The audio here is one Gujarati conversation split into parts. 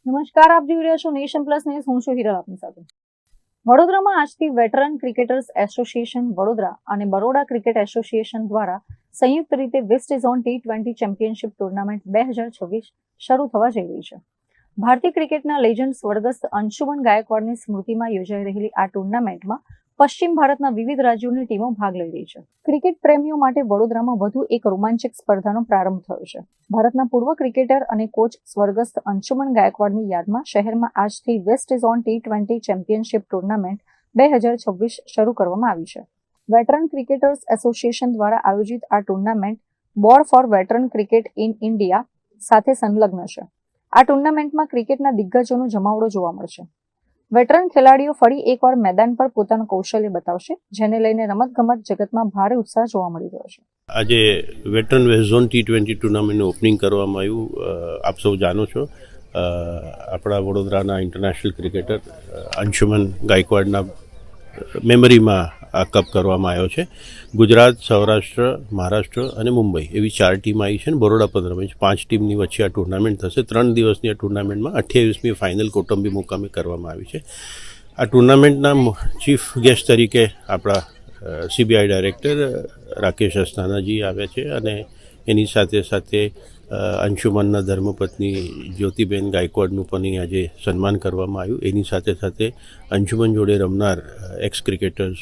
નમસ્કાર, આપ જોઈ રહ્યા છો નેશન પ્લસ ન્યૂઝ. હું છું હિરલ આપની સાથે. વડોદરામાં આજથી વેટરન ક્રિકેટર્સ એસોસિએશન વડોદરા અને બરોડા ક્રિકેટ એસોસિએશન દ્વારા સંયુક્ત રીતે waste zone T20 championship tournament 2026 શરૂ થવા જઈ રહી છે. ભારતીય ક્રિકેટના લેજન્ડ સ્વર્ગસ્થ અંશુમન ગાયકવાડની સ્મૃતિમાં યોજાઈ રહેલી આ ટુર્નામેન્ટમાં પશ્ચિમ ભારતના વિવિધ રાજ્યોની ટીમો ભાગ લઈ રહી છે. ક્રિકેટ પ્રેમીઓ માટે વડોદરામાં વધુ એક રોમાંચક સ્પર્ધાનો પ્રારંભ થયો છે. ભારતના પૂર્વ ક્રિકેટર અને કોચ સ્વર્ગસ્થ અંશુમન ગાયકવાડની યાદમાં શહેરમાં આજથી waste zone T20 championship tournament 2026 શરૂ કરવામાં આવી છે. વેટરન ક્રિકેટર્સ એસોસિએશન દ્વારા આયોજિત આ tournament board four veteran cricket in India સાથે સંલગ્ન છે. આ ટુર્નામેન્ટમાં ક્રિકેટના દિગ્ગજોનો જમાવડો જોવા મળશે. વેટરન ખેલાડીઓ ફરી એકવાર મેદાન પર પોતાનું કૌશલ્ય બતાવશે, જેને લઈને રમતગમત જગતમાં ભારે ઉત્સાહ જોવા મળી રહ્યો છે. આજે વેટરન વેસ્ટ ઝોન T20 ટુર્નામેન્ટનું ઓપનિંગ કરવામાં આવ્યું. આપ સૌ જાણો છો, આપણા વડોદરાના ઇન્ટરનેશનલ ક્રિકેટર અંશુમન ગાયકવાડના મેમરીમાં આ કપ કરવામાં આવ્યો છે. ગુજરાત, સૌરાષ્ટ્ર, મહારાષ્ટ્ર અને મુંબઈ એવી 4 ટીમ આવી છે અને બરોડા પણ રમે છે. 5 ટીમની વચ્ચે આ ટુર્નામેન્ટ થશે. 3 દિવસની આ ટુર્નામેન્ટમાં 28મી ફાઇનલ કૌટુંબિક મુકામે કરવામાં આવી છે. આ ટુર્નામેન્ટના ચીફ ગેસ્ટ તરીકે આપણા CBI ડાયરેક્ટર રાકેશ અસ્થાનાજી આવ્યા છે અને એની સાથે સાથે અંશુમનના ધર્મપત્ની જ્યોતિબેન ગાયકવાડનું પણ આજે સન્માન કરવામાં આવ્યું. એની સાથે સાથે અંશુમન જોડે રમનાર એક્સ ક્રિકેટર્સ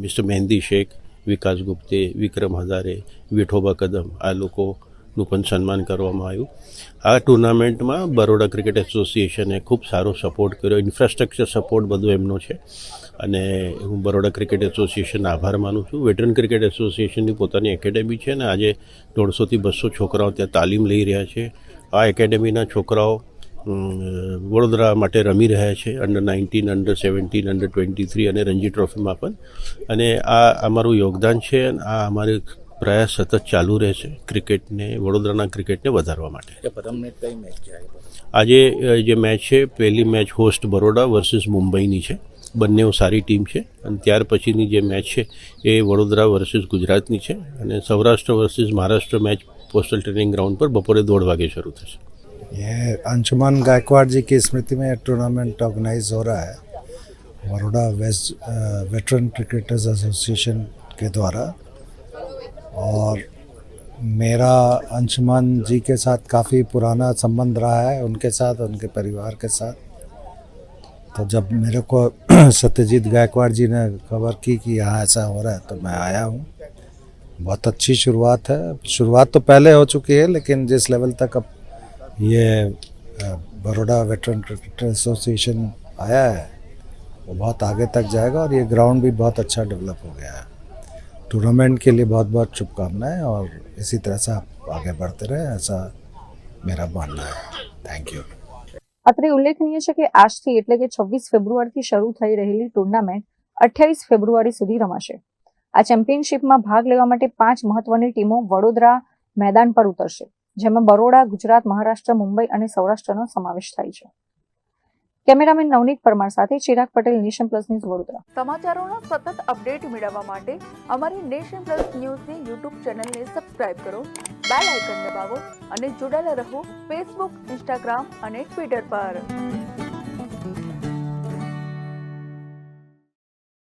મિસ્ટર મહેંદી શેખ, વિકાસ ગુપ્તે, વિક્રમ હજારે, વિઠોબા કદમ આ લોકોનું પણ સન્માન કરવામાં આવ્યું. આ ટુર્નામેન્ટમાં બરોડા ક્રિકેટ એસોસિએશને ખૂબ સારો સપોર્ટ કર્યો. ઇન્ફ્રાસ્ટ્રક્ચર સપોર્ટ બધો એમનો છે અને હું બરોડા ક્રિકેટ એસોસિએશનનો આભાર માનું છું. વેટરન ક્રિકેટ એસોસિએશનની પોતાની એકેડેમી છે અને આજે 150થી 200 છોકરાઓ ત્યાં તાલીમ લઈ રહ્યા છે. આ એકેડેમીના છોકરાઓ વડોદરા માટે રમી રહ્યા છે, અંડર-19, અંડર-17, અંડર-23 અને રણજી ટ્રોફીમાં પણ. અને આ અમારું યોગદાન છે અને આ અમારે પ્રયાસ સતત ચાલુ રહેશે ક્રિકેટને, વડોદરાના ક્રિકેટને વધારવા માટે. આજે જે મેચ છે, પહેલી મેચ હોસ્ટ બરોડા વર્સિસ મુંબઈની છે. બંને સારી ટીમ છે અને ત્યાર પછીની જે મેચ છે એ વડોદરા વર્સિસ ગુજરાતની છે અને Saurashtra versus Maharashtra match postal training ground पर बपोरे 1:30 वागे शुरू થશે. ये अंशुमन गायकवाड़ जी की स्मृति में टूर्नामेंट ऑर्गेनाइज हो रहा है Baroda west veteran cricketers association के द्वारा. और मेरा अंशुमन जी के साथ काफ़ी पुराना संबंध रहा है, उनके साथ, उनके परिवार के साथ. तो जब मेरे को सत्यजीत गायकवाड़ जी ने खबर की कि यहाँ ऐसा हो रहा है तो मैं आया हूँ. बहुत अच्छी शुरुआत है. शुरुआत तो पहले हो चुकी है, लेकिन जिस लेवल तक अब ये बरोड़ा वेटरन क्रिकेट एसोसिएशन आया है वो बहुत आगे तक जाएगा और ये ग्राउंड भी बहुत अच्छा डेवलप हो गया है. टूर्नामेंट के लिए बहुत बहुत शुभकामनाएं और इसी तरह से आप आगे बढ़ते रहें, ऐसा मेरा मानना है. Thank you. અત્રે ઉલ્લેખનીય છે કે આજથી એટલે કે 26 ફેબ્રુઆરીથી શરૂ થઈ રહેલી ટુર્નામેન્ટ 28 ફેબ્રુઆરી સુધી રમાશે. આ ચેમ્પિયનશિપમાં ભાગ લેવા માટે 5 મહત્વની ટીમો વડોદરા મેદાન પર ઉતરશે, જેમાં બરોડા, ગુજરાત, મહારાષ્ટ્ર, મુંબઈ અને સૌરાષ્ટ્રનો સમાવેશ થાય છે. કેમેરામેન નવનીત પરમાર સાથે Chirag Patel, nation plus news, Vadodara. સમાચારોના સતત અપડેટ મેળવવા માટે અમારી નેશન પ્લસ ન્યૂઝની YouTube ચેનલને સબસ્ક્રાઇબ કરો, બેલ આઇકન દબાવો અને જોડાયેલા રહો Facebook, Instagram અને Twitter પર.